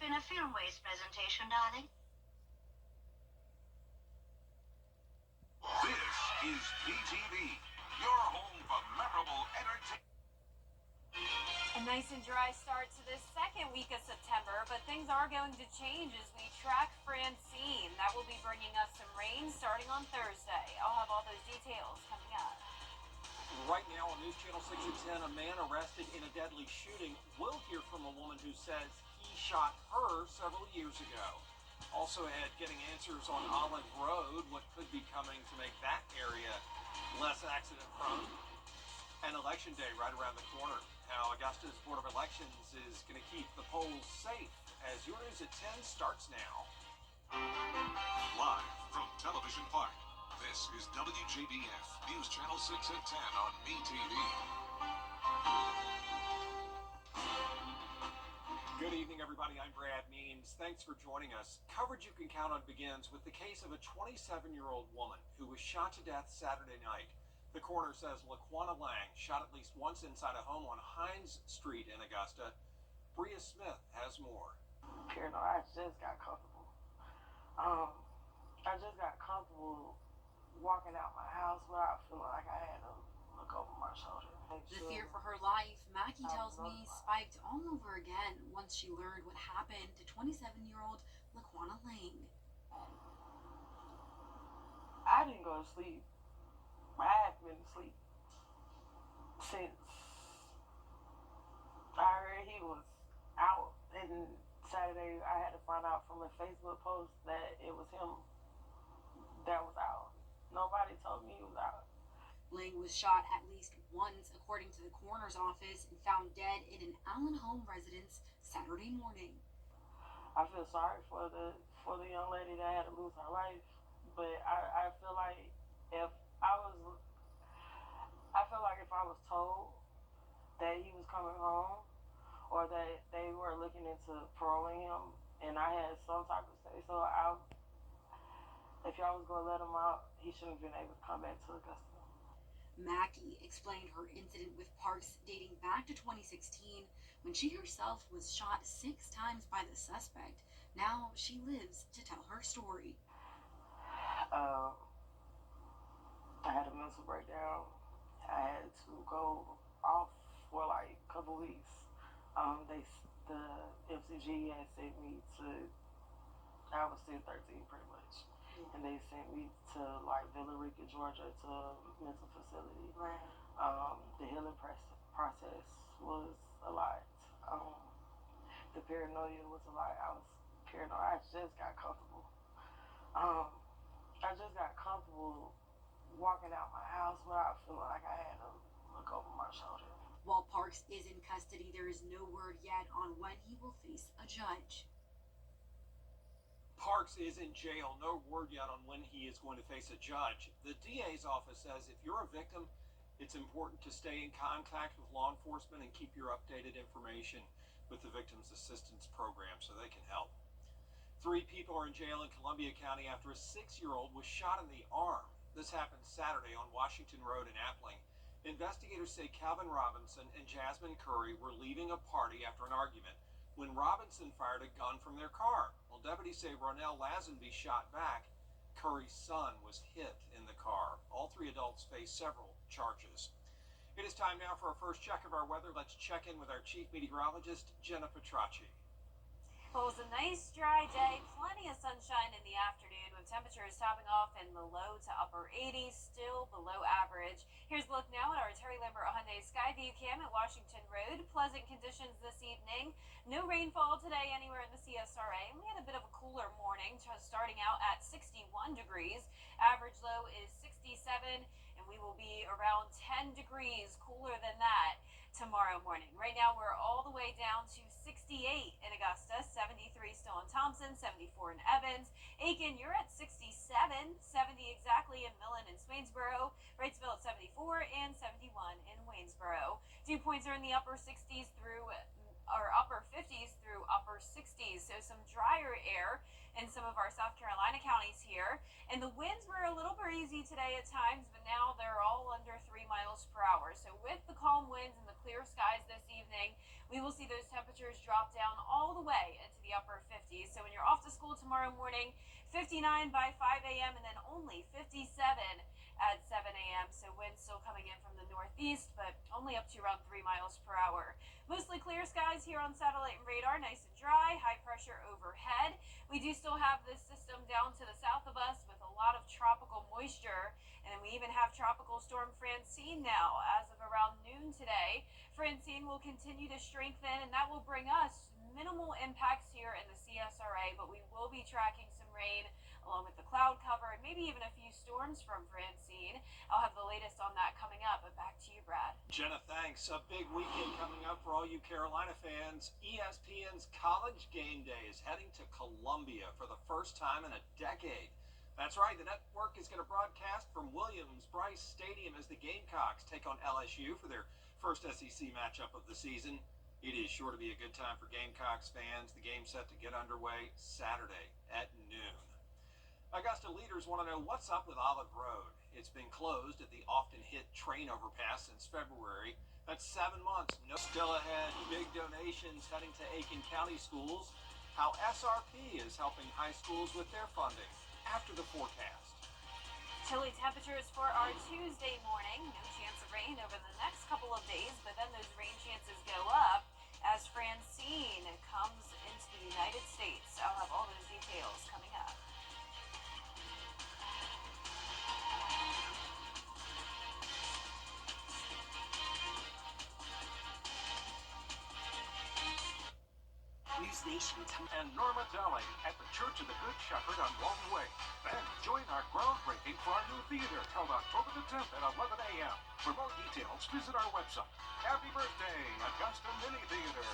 in a film waste presentation, darling. This is PTV, your home for memorable entertainment. A nice and dry start to this second week of September, but things are going to change as we track Francine. That will be bringing us some rain starting on Thursday. I'll have all those details coming up. Right now on News Channel 6 at 10, a man arrested in a deadly shooting. We'll hear from a woman who says he shot her several years ago. Also ahead, getting answers on Olive Road, what could be coming to make that area less accident prone. And Election Day right around the corner. How Augusta's Board of Elections is going to keep the polls safe as your News at 10 starts now. Live from Television Park, this is WJBF, News Channel 6 at 10 on PTV. Good evening, everybody. I'm Brad Means. Thanks for joining us. Coverage you can count on begins with the case of a 27-year-old woman who was shot to death Saturday night. The coroner says Laquana Lang shot at least once inside a home on Hines Street in Augusta. Bria Smith has more. I just got comfortable. I just got comfortable walking out my house without feeling like I had to look over my shoulder. The fear for her life, Mackie tells me, spiked all over again once she learned what happened to 27-year-old Laquana Lang. I didn't go to sleep. I haven't been asleep since I heard he was out. And Saturday, I had to find out from a Facebook post that it was him that was out. Nobody told me he was out. Lang was shot at least once, according to the coroner's office, and found dead in an Allen home residence Saturday morning. I feel sorry for the young lady that had to lose her life, but I feel like if I was told that he was coming home or that they were looking into paroling him and I had some type of say, so if y'all was going to let him out, he shouldn't have been able to come back to Augusta. Mackie explained her incident with Parks dating back to 2016 when she herself was shot 6 times by the suspect. Now she lives to tell her story. I had a mental breakdown. I had to go off for like a couple weeks. The FCG had sent me to, I was still 13 pretty much. And they sent me to like Villa Rica, Georgia, to a mental facility. Right. The healing process was a lot. The paranoia was a lot. I was paranoid. I just got comfortable. I just got comfortable walking out my house without feeling like I had to look over my shoulder. While Parks is in custody, there is no word yet on when he will face a judge. Parks is in jail. No word yet on when he is going to face a judge. The DA's office says if you're a victim, it's important to stay in contact with law enforcement and keep your updated information with the Victims Assistance Program so they can help. 3 people are in jail in Columbia County after a 6-year-old was shot in the arm. This happened Saturday on Washington Road in Appling. Investigators say Calvin Robinson and Jasmine Curry were leaving a party after an argument when Robinson fired a gun from their car. Well, deputies say Ronell Lazenby shot back. Curry's son was hit in the car. All 3 adults face several charges. It is time now for our first check of our weather. Let's check in with our chief meteorologist, Jenna Petracci. Well, it was a nice dry day, plenty of sunshine in the afternoon with temperatures topping off in the low to upper 80s, still below average. Here's a look now at our Terry Lambert Hyundai Skyview cam at Washington Road. Pleasant conditions this evening. No rainfall today anywhere in the CSRA. We had a bit of a cooler morning, starting out at 61 degrees. Average low is 67, and we will be around 10 degrees cooler than that tomorrow morning. Right now, we're all the way down to 68 in Augusta, 73 still in Thompson, 74 in Evans. Aiken, you're at 67, 70 exactly in Millen and Swainsboro. Wrightsville at 74 and 71 in Waynesboro. Dew points are in the upper 60s through upper 50s through upper 60s. So some drier air in some of our South Carolina counties here. And the winds were a little breezy today at times, but now they're all under 3 miles per hour. So with the calm winds and the clear skies this evening, we will see those temperatures drop down all the way into the upper 50s. So when you're off to school tomorrow morning, 59 by 5 a.m. and then only 57 at 7 a.m. So winds still coming in from the northeast, but only up to around 3 miles per hour. Mostly clear skies here on satellite and radar, nice and dry, high pressure overhead. We do still have this system down to the south of us with a lot of tropical moisture, and then we even have tropical storm Francine now as of around noon today. Francine will continue to strengthen, and that will bring us minimal impacts here in the CSRA, but we will be tracking some rain along with the cloud cover and maybe even a few storms from Francine. I'll have the latest on that coming up, but back to you, Brad. Jenna, thanks. A big weekend coming up for all you Carolina fans. ESPN's College Game Day is heading to Columbia for the first time in a decade. That's right, the network is going to broadcast from Williams-Brice Stadium as the Gamecocks take on LSU for their first SEC matchup of the season. It is sure to be a good time for Gamecocks fans. The game's set to get underway Saturday at noon. Augusta leaders want to know what's up with Olive Road. It's been closed at the often hit train overpass since February. That's 7 months. No still ahead. Big donations heading to Aiken County schools. How SRP is helping high schools with their funding. After the forecast. Chilly temperatures for our Tuesday morning. No chance of rain over the next couple of days, but then those rain chances go up as Francine comes into the United States. I'll have all those details coming up. News Nation and Norma Deli at the Church of the Good Shepherd on Walton Way. Then join our groundbreaking for our new theater held October the 10th at 11 a.m. For more details, visit our website. Happy birthday, Augusta Mini Theater.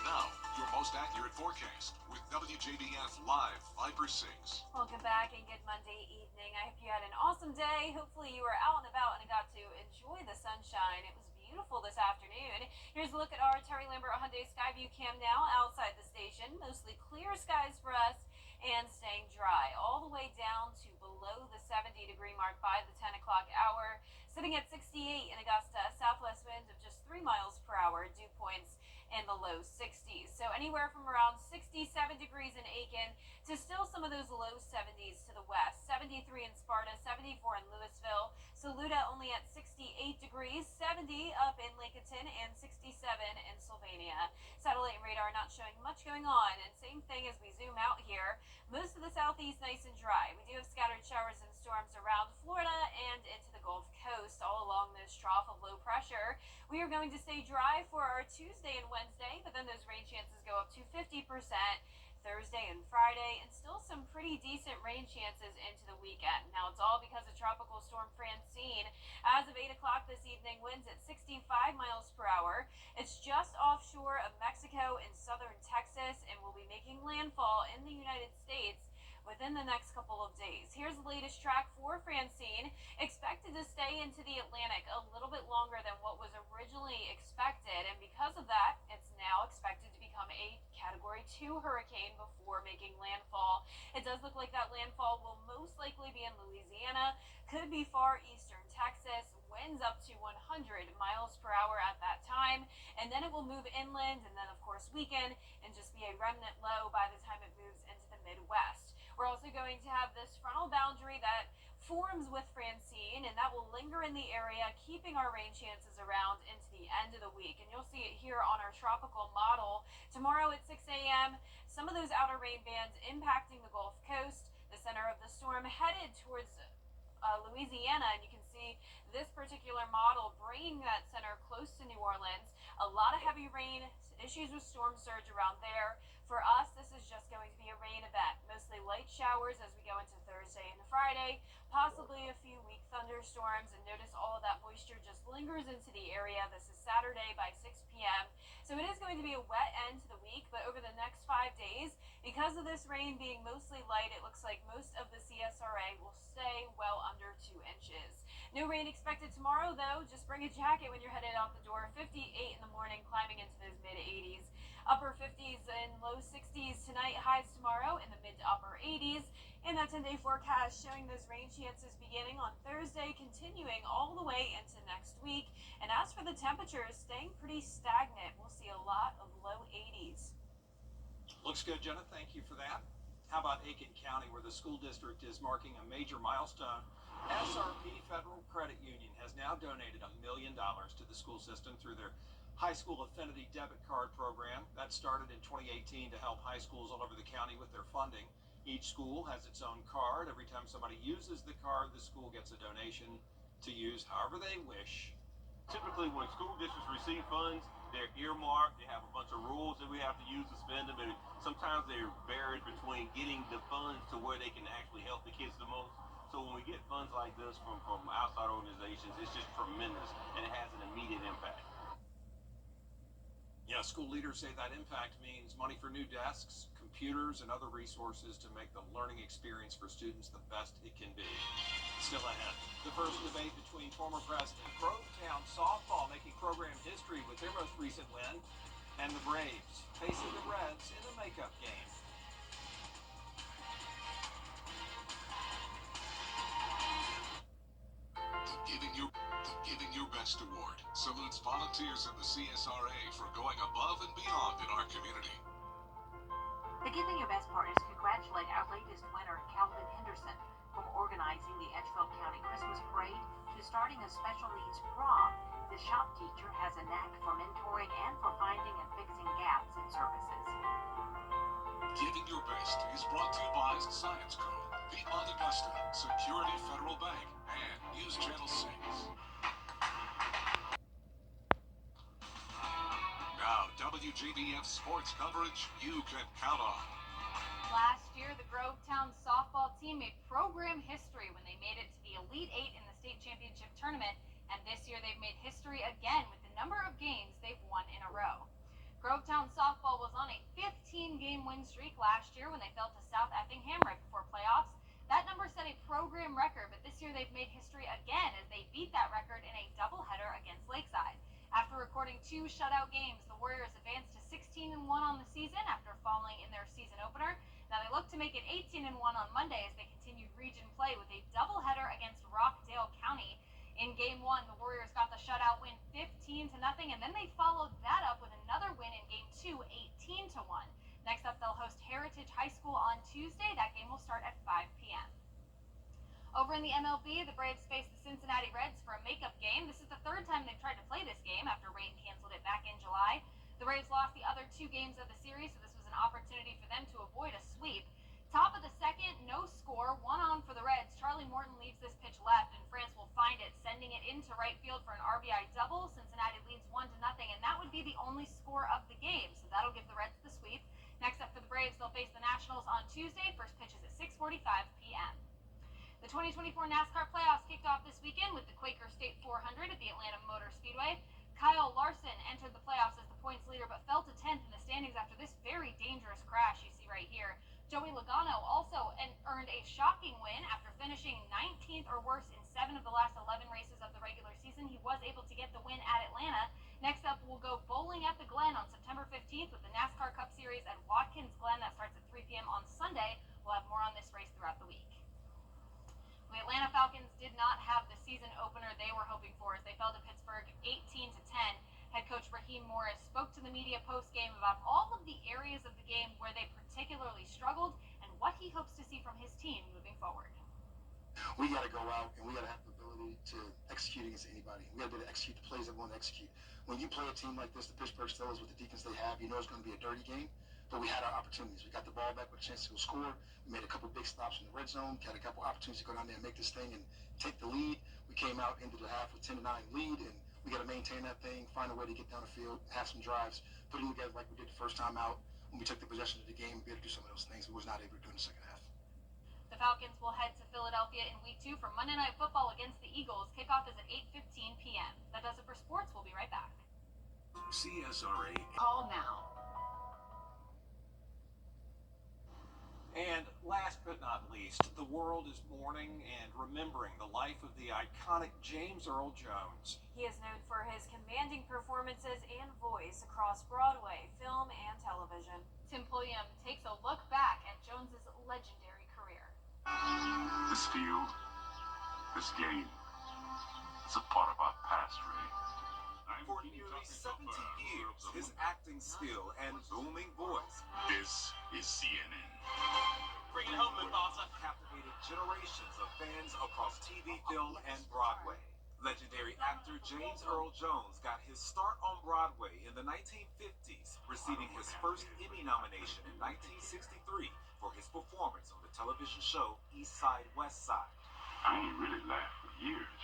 Now, your most accurate forecast with WJBF Live Viper 6. Welcome back and good Monday evening. I hope you had an awesome day. Hopefully you were out and about and got to enjoy the sunshine. It was beautiful this afternoon. Here's a look at our Terry Lambert Hyundai Skyview cam now outside the station. Mostly clear skies for us and staying dry all the way down to below the 70-degree mark by the 10 o'clock hour. Sitting at 68 in Augusta, southwest winds of just 3 miles per hour, dew points in the low 60s. So anywhere from around 67 degrees in Aiken to still some of those low 70s to the west. 73 in Sparta, 74 in Louisville. Saluda only at 68 degrees, 70 up in Lincolnton, and 67 in Sylvania. Satellite and radar not showing much going on, and same thing as we zoom out here. Most of the southeast nice and dry. We do have scattered showers and storms around Florida and into the Gulf Coast all along this trough of low pressure. We are going to stay dry for our Tuesday and Wednesday, but then those rain chances go up to 50%. Thursday and Friday, and still some pretty decent rain chances into the weekend. Now, it's all because of Tropical Storm Francine. As of 8 o'clock this evening, winds at 65 miles per hour. It's just offshore of Mexico in southern Texas and will be making landfall in the United States within the next couple of days. Here's the latest track for Francine. Expected to stay into the Atlantic a little bit longer than what was originally expected, and because of that, it's now expected to become a Category 2 hurricane before making landfall. It does look like that landfall will most likely be in Louisiana, could be far eastern Texas, winds up to 100 miles per hour at that time, and then it will move inland and then, of course, weaken and just be a remnant low by the time it moves into the Midwest. We're also going to have this frontal boundary that forms with Francine, and that will linger in the area, keeping our rain chances around into the end of the week. And you'll see it here on our tropical model. Tomorrow at 6 a.m., some of those outer rain bands impacting the Gulf Coast, the center of the storm headed towards Louisiana, and you can see this particular model bringing that center close to New Orleans. A lot of heavy rain, issues with storm surge around there. For us, this is just going to be a rain event, mostly light showers as we go into Thursday and Friday, possibly a few weak thunderstorms, and notice all of that moisture just lingers into the area. This is Saturday by 6 p.m. So it is going to be a wet end to the week, but over the next 5 days, because of this rain being mostly light, it looks like most of the CSRA will stay well under 2 inches. No rain expected tomorrow, though. Just bring a jacket when you're headed out the door. 58 in the morning, climbing into those mid-80s. Upper 50s and low 60s tonight, highs tomorrow in the mid to upper 80s. And that 10-day forecast showing those rain chances beginning on Thursday, continuing all the way into next week. And as for the temperatures, staying pretty stagnant. We'll see a lot of low 80s. Looks good, Jenna. Thank you for that. How about Aiken County, where the school district is marking a major milestone? SRP Federal Credit Union has now donated $1 million to the school system through their High School Affinity Debit Card program. That started in 2018 to help high schools all over the county with their funding. Each school has its own card. Every time somebody uses the card, the school gets a donation to use however they wish. Typically, when school districts receive funds, they're earmarked. They have a bunch of rules that we have to use to spend them, and sometimes they're buried between getting the funds to where they can actually help the kids the most. So when we get funds like this from outside organizations, it's just tremendous, and it has an immediate impact. Yeah, school leaders say that impact means money for new desks, computers, and other resources to make the learning experience for students the best it can be. Still ahead, the first debate between former President Grovetown softball making program history with their most recent win, and the Braves facing the Reds in a makeup game. The Giving Your Best Award salutes volunteers in the CSRA for going above and beyond in our community. The Giving Your Best part is congratulate our latest winner, Calvin Henderson, from organizing the Edgefield County Christmas Parade to starting a special needs prom. The shop teacher has a knack for mentoring and for finding and fixing gaps in services. Giving Your Best is brought to you by Science Co., the Aunt Augusta, Security Federal Bank, and News Channel 6. Now, WJBF sports coverage you can count on. Last year, the Grovetown softball team made program history when they made it to the Elite Eight in the state championship tournament, and this year they've made history again with the number of games they've won in a row. Grovetown softball was on a 15-game win streak last year when they fell to South Effingham right before playoffs. That number set a program record, but this year they've made history again as they beat that record in a doubleheader against Lakeside. After recording 2 shutout games, the Warriors advanced to 16-1 on the season after falling in their season opener. Now they look to make it 18-1 on Monday as they continued region play with a doubleheader against Rockdale County. In Game 1, the Warriors got the shutout win 15-0, and then they followed that up with another win in Game 2, 18-1. Next up, they'll host Heritage High School on Tuesday. That game will start at 5 p.m. Over in the MLB, the Braves face the Cincinnati Reds for a makeup game. This is the third time they've tried to play this game after rain canceled it back in July. The Braves lost the other 2 games of the series, so this was an opportunity for them to avoid a sweep. Top of the second, no score, 1 on for the Reds. Charlie Morton leaves this pitch left, and France will find it, sending it into right field for an RBI double. Cincinnati leads 1-0, and that would be the only score of the game, so that'll give the Reds the sweep. Next up for the Braves, they'll face the Nationals on Tuesday. First pitch is at 6:45 p.m. The 2024 NASCAR playoffs kicked off this weekend with the Quaker State 400 at the Atlanta Motor Speedway. Kyle Larson entered the playoffs as the points leader, but fell to 10th in the standings after this very dangerous crash you see right here. Joey Logano also earned a shocking win after finishing 19th or worse in 7 of the last 11 races of the regular season. He was able to get the win at Atlanta. Next up, we'll go bowling at the Glen on September 15th with the NASCAR Cup Series at Watkins Glen. That starts at 3 p.m. on Sunday. We'll have more on this race throughout the week. The Atlanta Falcons did not have the season opener they were hoping for as they fell to Pittsburgh 18-10. Head coach Raheem Morris spoke to the media post-game about all of the areas of the game where they particularly struggled and what he hopes to see from his team moving forward. We got to go out and we got to have the ability to execute against anybody. We got to be able to execute the plays that we want to execute. When you play a team like this, the Pittsburgh Steelers, with the defense they have, you know it's going to be a dirty game. But we had our opportunities. We got the ball back with a chance to go score. We made a couple big stops in the red zone. Had a couple opportunities to go down there and make this thing and take the lead. We came out into the half with 10-9 lead, and we got to maintain that thing, find a way to get down the field, have some drives, put it together like we did the first time out. When we took the possession of the game, be able to do some of those things we was not able to do in the second half. The Falcons will head to Philadelphia in Week 2 for Monday Night Football against the Eagles. Kickoff is at 8:15 p.m. That does it for sports. We'll be right back. CSRA. Call now. And last but not least, the world is mourning and remembering the life of the iconic James Earl Jones. He is known for his commanding performances and voice. voice across Broadway, film, and television. Tim Pulliam takes a look back at Jones's legendary career. This field, this game, it's a part of our past, Ray. For nearly 70 years, his acting skill and booming voice This is CNN. Bring it home, Mufasa captivated generations of fans across TV, film, and Broadway. Legendary actor James Earl Jones got his start on Broadway in the 1950s, receiving his first Emmy nomination in 1963 for his performance on the television show East Side, West Side. I ain't really laughed for years.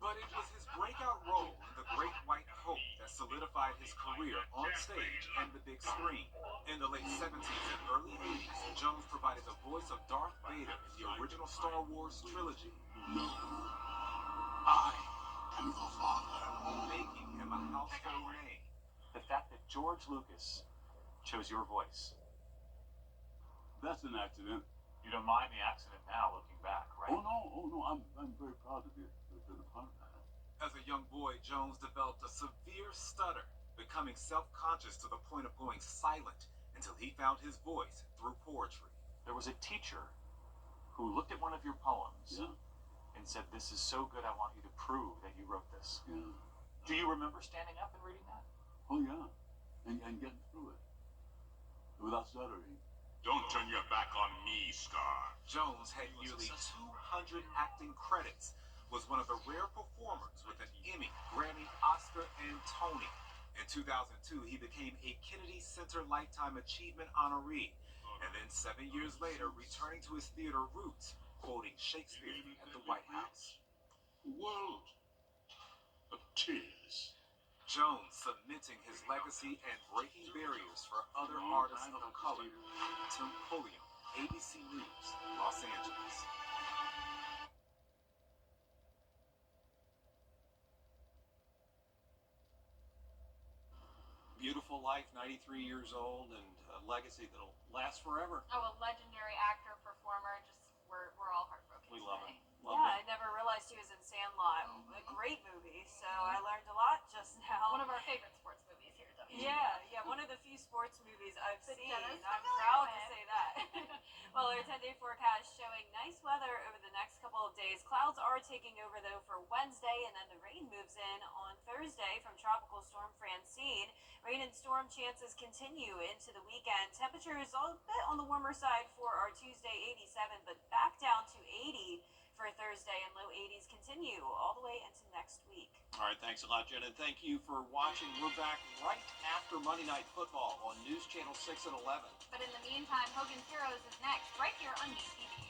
But it was his breakout role in The Great White Hope that solidified his career on stage and the big screen. In the late 70s and early 80s, Jones provided the voice of Darth Vader in the original Star Wars trilogy. No, I am the Father. Making him a household name. The fact that George Lucas chose your voice. That's an accident. You don't mind the accident now, looking back, right? Oh no, I'm very proud to be a part of that. As a young boy, Jones developed a severe stutter, becoming self-conscious to the point of going silent until he found his voice through poetry. There was a teacher who looked at one of your poems and said, "This is so good, I want you to prove that you wrote this." Yeah. Do you remember standing up and reading that? Oh yeah, and getting through it without stuttering. Don't turn your back on me, Scar. Jones had nearly 200 acting credits, was one of the rare performers with an Emmy, Grammy, Oscar, and Tony. In 2002, he became a Kennedy Center Lifetime Achievement honoree, and then 7 years later, returning to his theater roots, quoting Shakespeare at the White House. World of tears. Jones cementing his legacy and breaking barriers for other artists of color. Tim Pulliam, ABC News, Los Angeles. Beautiful life, 93 years old, and a legacy that'll last forever. Oh, a legendary actor, performer. We're all heartbroken. We love today. him. I never realized he was in Sandlot. A great movie, so I learned a lot just now. One of our favorite sports movies here at WJBF. Yeah, one of the few sports movies I've That seen. Jenna's I'm familiar proud to with. say that. Well, our 10-day forecast showing nice weather over the next couple of days. Clouds are taking over, though, for Wednesday, and then the rain moves in on Thursday from Tropical Storm Francine. Rain and storm chances continue into the weekend. Temperatures a bit on the warmer side for our Tuesday, 87, but back down to 80 for Thursday, and low 80s continue all the way into next week. All right, thanks a lot, Jen, and thank you for watching. We're back right after Monday Night Football on News Channel 6 at 11. But in the meantime, Hogan's Heroes is next, right here on News TV.